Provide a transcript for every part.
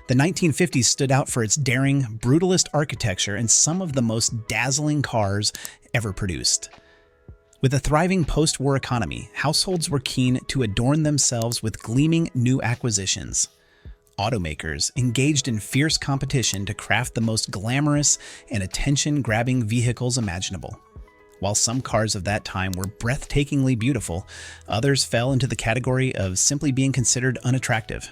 The 1950s stood out for its daring, brutalist architecture and some of the most dazzling cars ever produced. With a thriving post-war economy, households were keen to adorn themselves with gleaming new acquisitions. Automakers engaged in fierce competition to craft the most glamorous and attention-grabbing vehicles imaginable. While some cars of that time were breathtakingly beautiful, others fell into the category of simply being considered unattractive.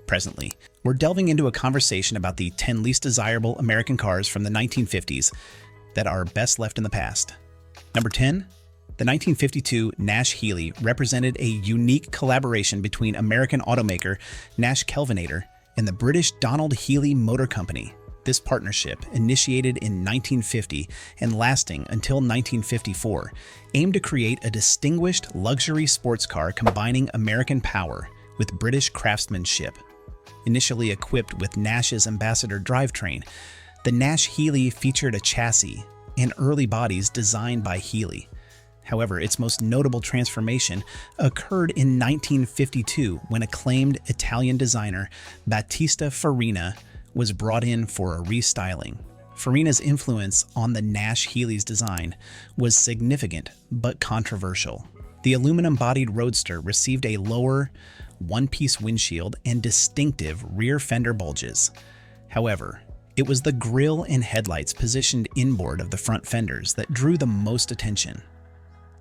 Presently, we're delving into a conversation about the 10 least desirable American cars from the 1950s that are best left in the past. Number 10, the 1952 Nash Healey represented a unique collaboration between American automaker Nash Kelvinator and the British Donald Healey Motor Company. This partnership, initiated in 1950 and lasting until 1954, aimed to create a distinguished luxury sports car combining American power with British craftsmanship. Initially equipped with Nash's Ambassador drivetrain, the Nash Healey featured a chassis and early bodies designed by Healey. However, its most notable transformation occurred in 1952 when acclaimed Italian designer Battista Farina was brought in for a restyling. Farina's influence on the Nash Healey's design was significant but controversial. The aluminum-bodied Roadster received a lower, one-piece windshield and distinctive rear fender bulges. However, it was the grille and headlights positioned inboard of the front fenders that drew the most attention.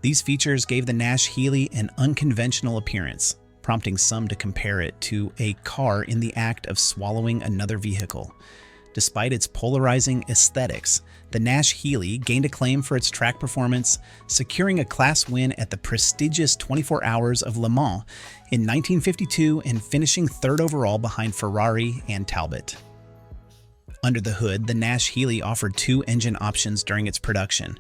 These features gave the Nash Healey an unconventional appearance, prompting some to compare it to a car in the act of swallowing another vehicle. Despite its polarizing aesthetics, the Nash Healey gained acclaim for its track performance, securing a class win at the prestigious 24 Hours of Le Mans in 1952 and finishing third overall behind Ferrari and Talbot. Under the hood, the Nash Healey offered two engine options during its production.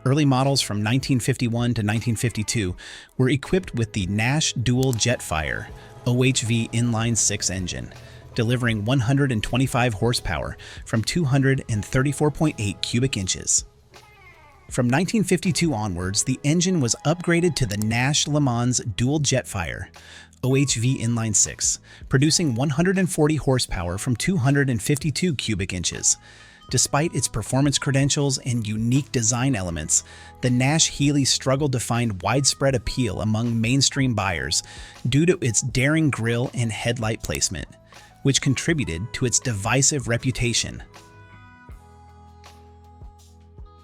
Early models from 1951 to 1952 were equipped with the Nash Dual Jetfire OHV inline-6 engine, delivering 125 horsepower from 234.8 cubic inches. From 1952 onwards, the engine was upgraded to the Nash Le Mans Dual Jetfire OHV inline-6, producing 140 horsepower from 252 cubic inches. Despite its performance credentials and unique design elements, the Nash Healey struggled to find widespread appeal among mainstream buyers due to its daring grille and headlight placement, which contributed to its divisive reputation.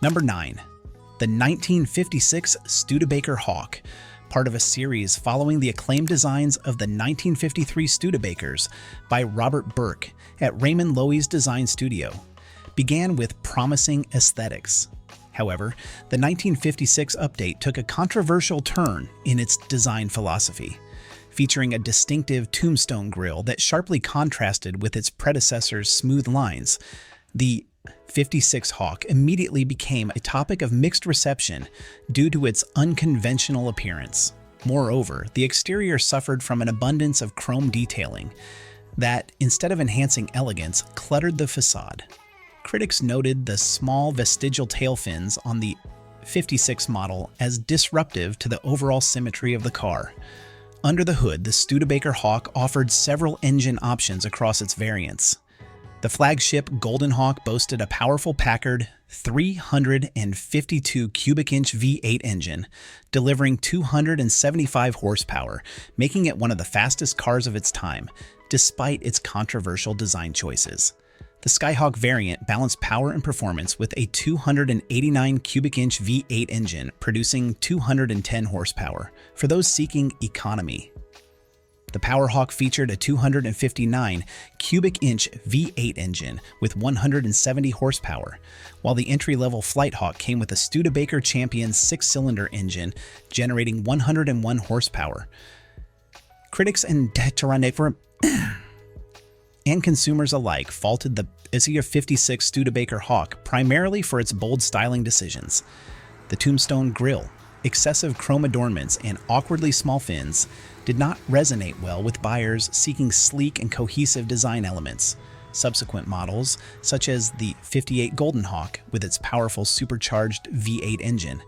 Number 9. The 1956 Studebaker Hawk, part of a series following the acclaimed designs of the 1953 Studebakers by Robert Burke at Raymond Loewy's design studio, began with promising aesthetics. However, the 1956 update took a controversial turn in its design philosophy, featuring a distinctive tombstone grille that sharply contrasted with its predecessor's smooth lines. The 56 Hawk immediately became a topic of mixed reception due to its unconventional appearance. Moreover, the exterior suffered from an abundance of chrome detailing that, instead of enhancing elegance, cluttered the facade. Critics noted the small vestigial tail fins on the 56 model as disruptive to the overall symmetry of the car. Under the hood, the Studebaker Hawk offered several engine options across its variants. The flagship Golden Hawk boasted a powerful Packard 352 cubic inch V8 engine, delivering 275 horsepower, making it one of the fastest cars of its time, despite its controversial design choices. The Skyhawk variant balanced power and performance with a 289 cubic inch V8 engine, producing 210 horsepower for those seeking economy. The Powerhawk featured a 259 cubic inch V8 engine with 170 horsepower, while the entry-level Flighthawk came with a Studebaker Champion 6-cylinder engine generating 101 horsepower. Critics and consumers alike faulted the 56 Studebaker Hawk primarily for its bold styling decisions. The tombstone grille, excessive chrome adornments, and awkwardly small fins did not resonate well with buyers seeking sleek and cohesive design elements. Subsequent models, such as the 58 Golden Hawk with its powerful supercharged V8 engine,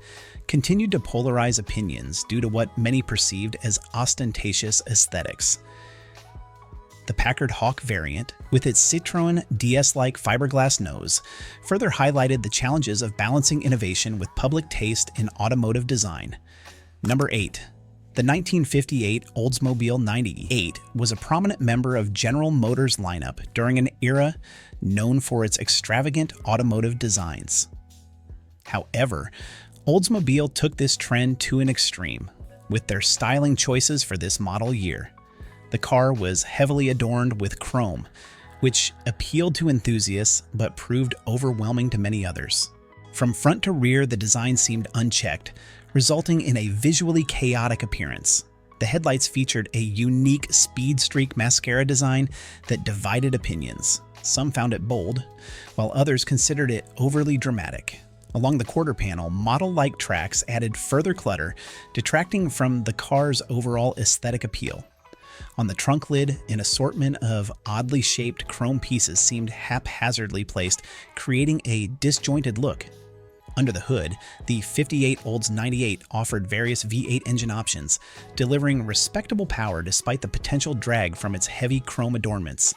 continued to polarize opinions due to what many perceived as ostentatious aesthetics. the Packard Hawk variant, with its Citroën DS-like fiberglass nose, further highlighted the challenges of balancing innovation with public taste in automotive design. Number 8. The 1958 Oldsmobile 98 was a prominent member of General Motors' lineup during an era known for its extravagant automotive designs. However, Oldsmobile took this trend to an extreme with their styling choices for this model year. The car was heavily adorned with chrome, which appealed to enthusiasts but proved overwhelming to many others. From front to rear, the design seemed unchecked, resulting in a visually chaotic appearance. The headlights featured a unique speed streak mascara design that divided opinions. Some found it bold, while others considered it overly dramatic. Along the quarter panel, model-like tracks added further clutter, detracting from the car's overall aesthetic appeal. On the trunk lid, an assortment of oddly shaped chrome pieces seemed haphazardly placed, creating a disjointed look. Under the hood, the 58 Olds 98 offered various V8 engine options, delivering respectable power despite the potential drag from its heavy chrome adornments.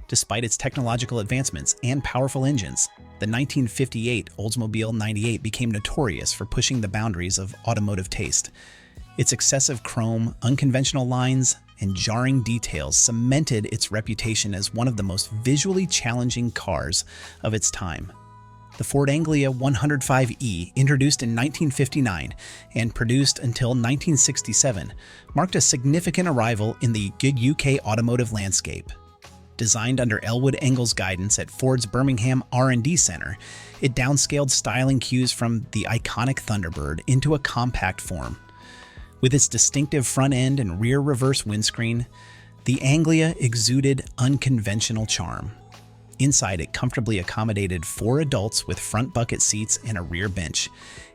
Despite its technological advancements and powerful engines, the 1958 Oldsmobile 98 became notorious for pushing the boundaries of automotive taste. Its excessive chrome, unconventional lines, and jarring details cemented its reputation as one of the most visually challenging cars of its time. The Ford Anglia 105e, introduced in 1959 and produced until 1967, marked a significant arrival in the good UK automotive landscape. Designed under Elwood Engel's guidance at Ford's Birmingham R&D Center, it downscaled styling cues from the iconic Thunderbird into a compact form. With its distinctive front end and rear reverse windscreen, the Anglia exuded unconventional charm. Inside, it comfortably accommodated 4 adults with front bucket seats and a rear bench,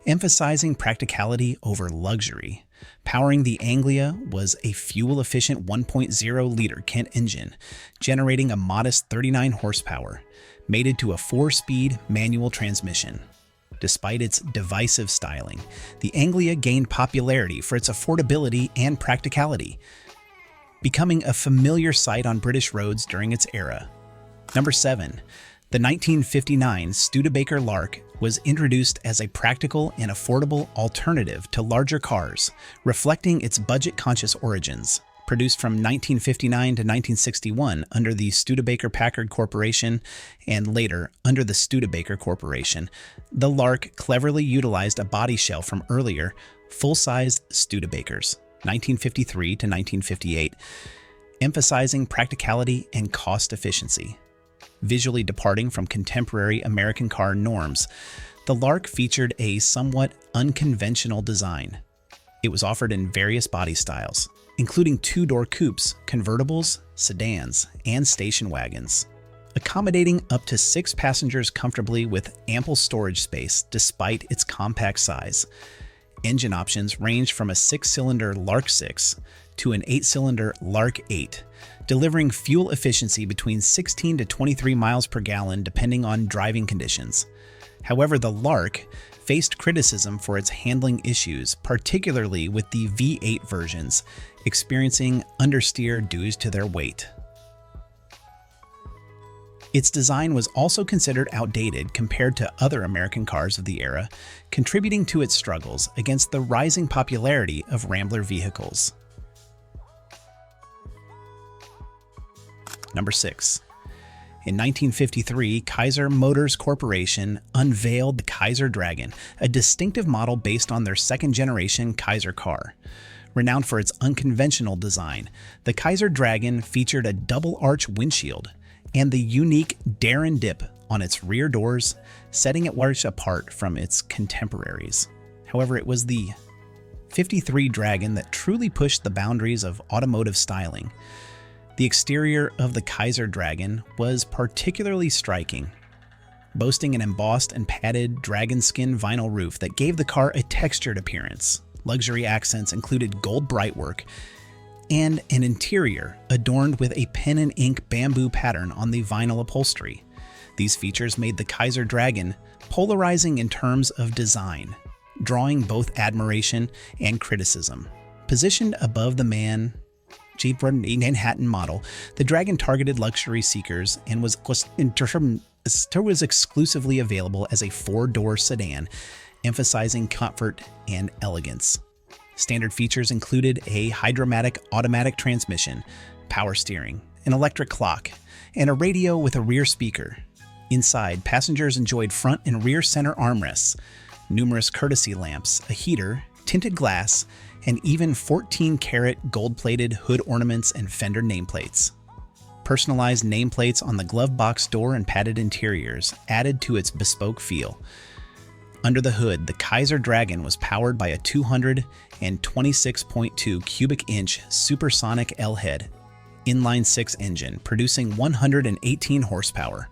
emphasizing practicality over luxury. Powering the Anglia was a fuel-efficient 1.0-liter Kent engine, generating a modest 39 horsepower, mated to a 4-speed manual transmission. Despite its divisive styling, the Anglia gained popularity for its affordability and practicality, becoming a familiar sight on British roads during its era. Number 7. The 1959 Studebaker Lark was introduced as a practical and affordable alternative to larger cars, reflecting its budget-conscious origins. Produced from 1959 to 1961 under the Studebaker Packard Corporation and later under the Studebaker Corporation, the Lark cleverly utilized a body shell from earlier, full-sized Studebakers, 1953 to 1958, emphasizing practicality and cost efficiency. Visually departing from contemporary American car norms, the Lark featured a somewhat unconventional design. It was offered in various body styles, including 2-door coupes, convertibles, sedans, and station wagons, accommodating up to 6 passengers comfortably with ample storage space despite its compact size. Engine options ranged from a 6-cylinder Lark 6 to an 8-cylinder Lark 8, delivering fuel efficiency between 16 to 23 miles per gallon depending on driving conditions. However, the Lark faced criticism for its handling issues, particularly with the V8 versions, experiencing understeer due to their weight. Its design was also considered outdated compared to other American cars of the era, contributing to its struggles against the rising popularity of Rambler vehicles. Number 6. In 1953, Kaiser Motors Corporation unveiled the Kaiser Dragon, a distinctive model based on their second-generation Kaiser car. Renowned for its unconventional design, the Kaiser Dragon featured a double-arch windshield and the unique dare and dip on its rear doors, setting it large apart from its contemporaries. However, it was the 53 Dragon that truly pushed the boundaries of automotive styling. The exterior of the Kaiser Dragon was particularly striking, boasting an embossed and padded dragon skin vinyl roof that gave the car a textured appearance. Luxury accents included gold brightwork and an interior adorned with a pen and ink bamboo pattern on the vinyl upholstery. These features made the Kaiser Dragon polarizing in terms of design, drawing both admiration and criticism. Positioned above the man Manhattan model, the Dragon targeted luxury seekers and was exclusively available as a four-door sedan, emphasizing comfort and elegance. Standard features included a hydromatic automatic transmission, power steering, an electric clock, and a radio with a rear speaker. Inside, passengers enjoyed front and rear center armrests, numerous courtesy lamps, a heater, tinted glass, and even 14-karat gold-plated hood ornaments and fender nameplates. Personalized nameplates on the glove box door and padded interiors added to its bespoke feel. Under the hood, the Kaiser Dragon was powered by a 226.2 cubic inch supersonic L-head inline-six engine, producing 118 horsepower.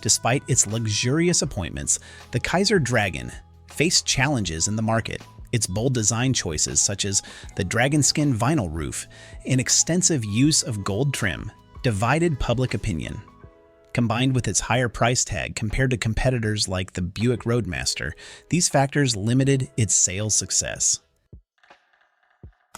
Despite its luxurious appointments, the Kaiser Dragon faced challenges in the market. Its bold design choices, such as the dragonskin vinyl roof and extensive use of gold trim, divided public opinion. Combined with its higher price tag compared to competitors like the Buick Roadmaster, these factors limited its sales success.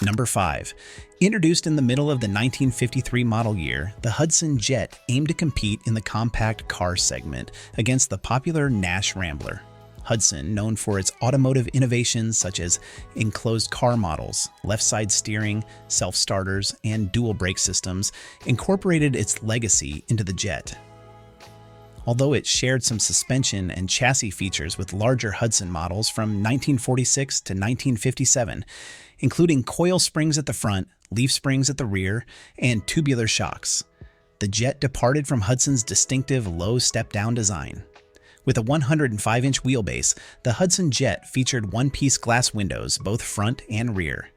Number 5. Introduced in the middle of the 1953 model year, the Hudson Jet aimed to compete in the compact car segment against the popular Nash Rambler. Hudson, known for its automotive innovations such as enclosed car models, left-side steering, self-starters, and dual brake systems, incorporated its legacy into the Jet. Although it shared some suspension and chassis features with larger Hudson models from 1946 to 1957, including coil springs at the front, leaf springs at the rear, and tubular shocks, the Jet departed from Hudson's distinctive low step-down design. With a 105-inch wheelbase, the Hudson Jet featured one-piece glass windows, both front and rear.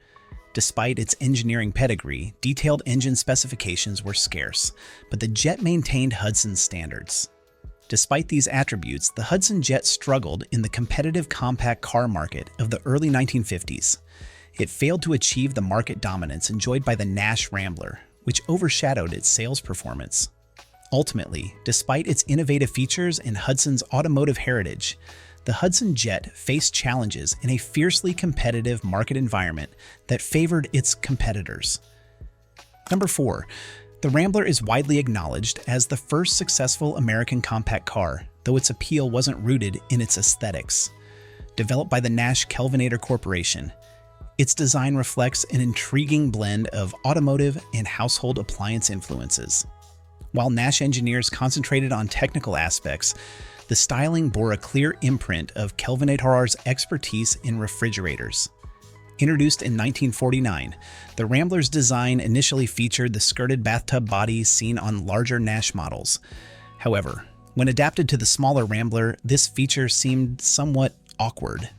Despite its engineering pedigree, detailed engine specifications were scarce, but the Jet maintained Hudson's standards. Despite these attributes, the Hudson Jet struggled in the competitive compact car market of the early 1950s. It failed to achieve the market dominance enjoyed by the Nash Rambler, which overshadowed its sales performance. Ultimately, despite its innovative features and Hudson's automotive heritage, the Hudson Jet faced challenges in a fiercely competitive market environment that favored its competitors. Number 4. The Rambler is widely acknowledged as the first successful American compact car, though its appeal wasn't rooted in its aesthetics. Developed by the Nash Kelvinator Corporation, its design reflects an intriguing blend of automotive and household appliance influences. While Nash engineers concentrated on technical aspects, the styling bore a clear imprint of Kelvinator's expertise in refrigerators. Introduced in 1949, the Rambler's design initially featured the skirted bathtub body seen on larger Nash models. However, when adapted to the smaller Rambler, this feature seemed somewhat awkward.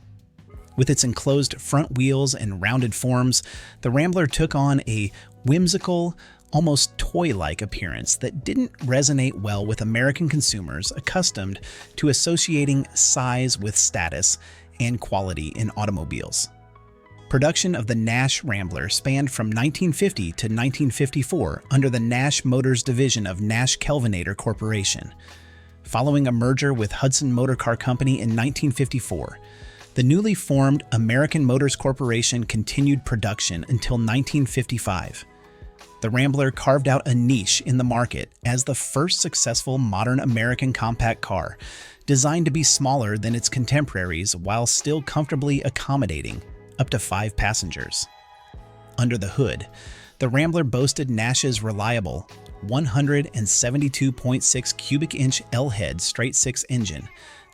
With its enclosed front wheels and rounded forms, the Rambler took on a whimsical, almost toy-like appearance that didn't resonate well with American consumers accustomed to associating size with status and quality in automobiles. Production of the Nash Rambler spanned from 1950 to 1954 under the Nash Motors division of Nash Kelvinator Corporation. Following a merger with Hudson Motor Car Company in 1954, the newly formed American Motors Corporation continued production until 1955. The Rambler carved out a niche in the market as the first successful modern American compact car, designed to be smaller than its contemporaries while still comfortably accommodating up to 5 passengers. Under the hood, the Rambler boasted Nash's reliable 172.6 cubic inch L-head straight-six engine,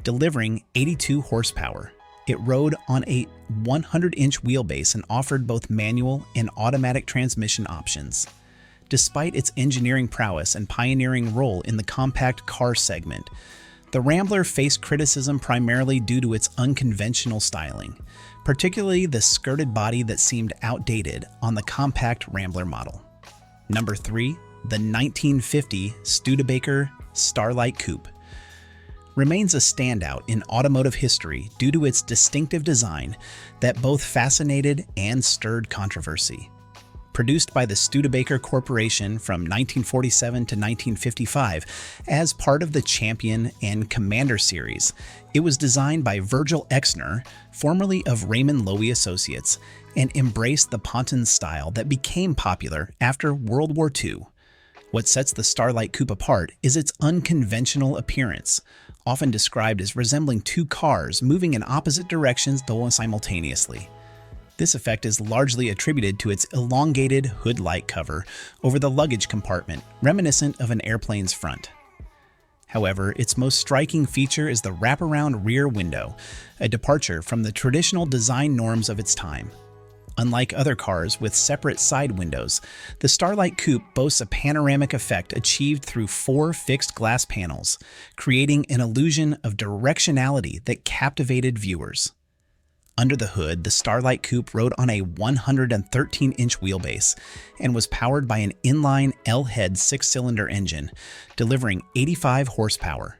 delivering 82 horsepower. It rode on a 100-inch wheelbase and offered both manual and automatic transmission options. Despite its engineering prowess and pioneering role in the compact car segment, the Rambler faced criticism primarily due to its unconventional styling, particularly the skirted body that seemed outdated on the compact Rambler model. Number 3. The 1950 Studebaker Starlight Coupe remains a standout in automotive history due to its distinctive design that both fascinated and stirred controversy. Produced by the Studebaker Corporation from 1947 to 1955 as part of the Champion and Commander series, it was designed by Virgil Exner, formerly of Raymond Loewy Associates, and embraced the ponton style that became popular after World War II. What sets the Starlight Coupe apart is its unconventional appearance, often described as resembling two cars moving in opposite directions though simultaneously. This effect is largely attributed to its elongated hood light cover over the luggage compartment, reminiscent of an airplane's front. However, its most striking feature is the wraparound rear window, a departure from the traditional design norms of its time. Unlike other cars with separate side windows, the Starlight Coupe boasts a panoramic effect achieved through 4 fixed glass panels, creating an illusion of directionality that captivated viewers. Under the hood, the Starlight Coupe rode on a 113-inch wheelbase and was powered by an inline L-head 6-cylinder engine, delivering 85 horsepower.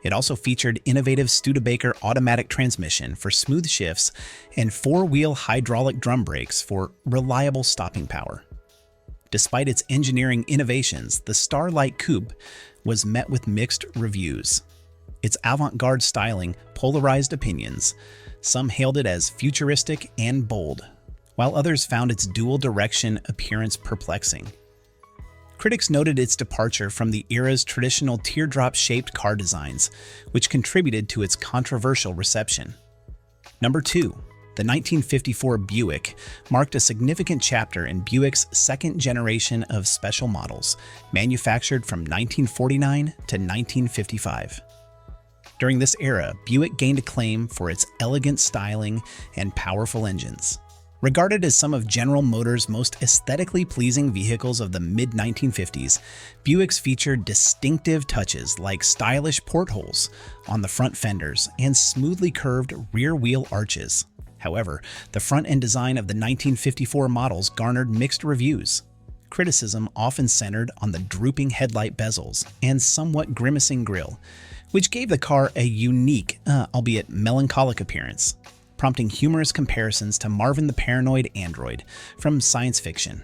It also featured innovative Studebaker automatic transmission for smooth shifts and 4-wheel hydraulic drum brakes for reliable stopping power. Despite its engineering innovations, the Starlight Coupe was met with mixed reviews. Its avant-garde styling polarized opinions. Some hailed it as futuristic and bold, while others found its dual-direction appearance perplexing. Critics noted its departure from the era's traditional teardrop-shaped car designs, which contributed to its controversial reception. Number 2. The 1954 Buick marked a significant chapter in Buick's second generation of special models, manufactured from 1949 to 1955. During this era, Buick gained acclaim for its elegant styling and powerful engines. Regarded as some of General Motors' most aesthetically pleasing vehicles of the mid-1950s, Buicks featured distinctive touches like stylish portholes on the front fenders and smoothly curved rear-wheel arches. However, the front-end design of the 1954 models garnered mixed reviews. Criticism often centered on the drooping headlight bezels and somewhat grimacing grille, which gave the car a unique, albeit melancholic appearance, prompting humorous comparisons to Marvin the Paranoid Android from science fiction.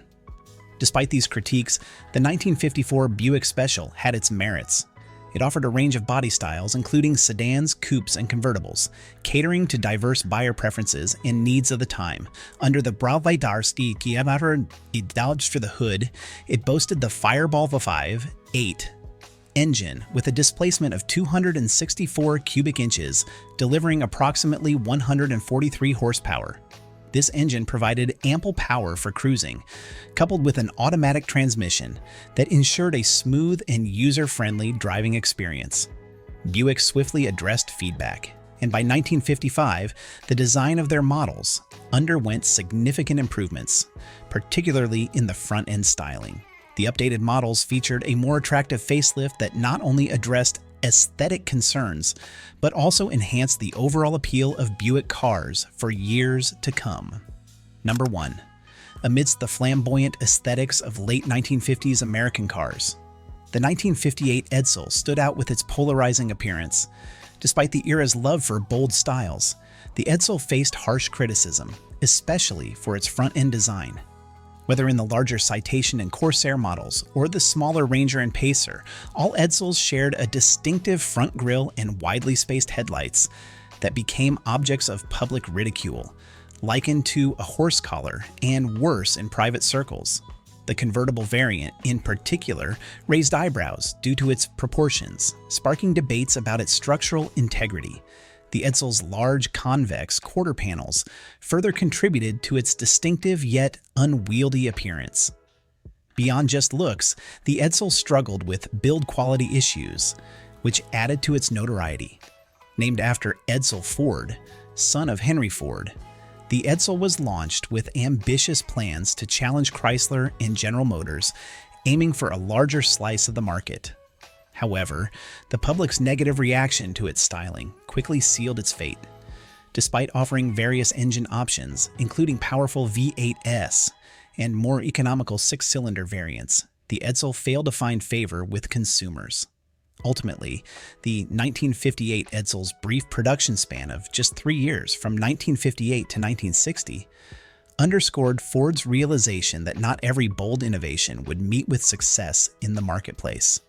Despite these critiques, the 1954 Buick Special had its merits. It offered a range of body styles, including sedans, coupes, and convertibles, catering to diverse buyer preferences and needs of the time. Under the Brauweidarski Idalge for the hood, it boasted the Fireball V5-8 engine with a displacement of 264 cubic inches, delivering approximately 143 horsepower. This engine provided ample power for cruising, coupled with an automatic transmission that ensured a smooth and user-friendly driving experience. Buick swiftly addressed feedback, and by 1955, the design of their models underwent significant improvements, particularly in the front-end styling. The updated models featured a more attractive facelift that not only addressed aesthetic concerns, but also enhanced the overall appeal of Buick cars for years to come. Number 1. Amidst the flamboyant aesthetics of late 1950s American cars, the 1958 Edsel stood out with its polarizing appearance. Despite the era's love for bold styles, the Edsel faced harsh criticism, especially for its front-end design. Whether in the larger Citation and Corsair models or the smaller Ranger and Pacer, all Edsels shared a distinctive front grille and widely spaced headlights that became objects of public ridicule, likened to a horse collar and worse in private circles. The convertible variant, in particular, raised eyebrows due to its proportions, sparking debates about its structural integrity. The Edsel's large convex quarter panels further contributed to its distinctive yet unwieldy appearance. Beyond just looks, the Edsel struggled with build quality issues, which added to its notoriety. Named after Edsel Ford, son of Henry Ford, the Edsel was launched with ambitious plans to challenge Chrysler and General Motors, aiming for a larger slice of the market. However, the public's negative reaction to its styling quickly sealed its fate. Despite offering various engine options, including powerful V8s and more economical 6-cylinder variants, the Edsel failed to find favor with consumers. Ultimately, the 1958 Edsel's brief production span of just 3 years, from 1958 to 1960, underscored Ford's realization that not every bold innovation would meet with success in the marketplace.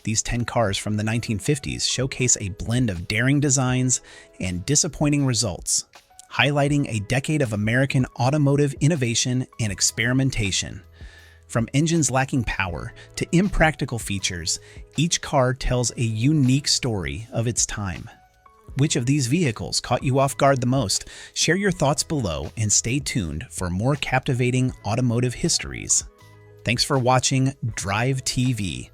These 10 cars from the 1950s showcase a blend of daring designs and disappointing results, highlighting a decade of American automotive innovation and experimentation. From engines lacking power to impractical features, each car tells a unique story of its time. Which of these vehicles caught you off guard the most? Share your thoughts below and stay tuned for more captivating automotive histories. Thanks for watching DriveTV.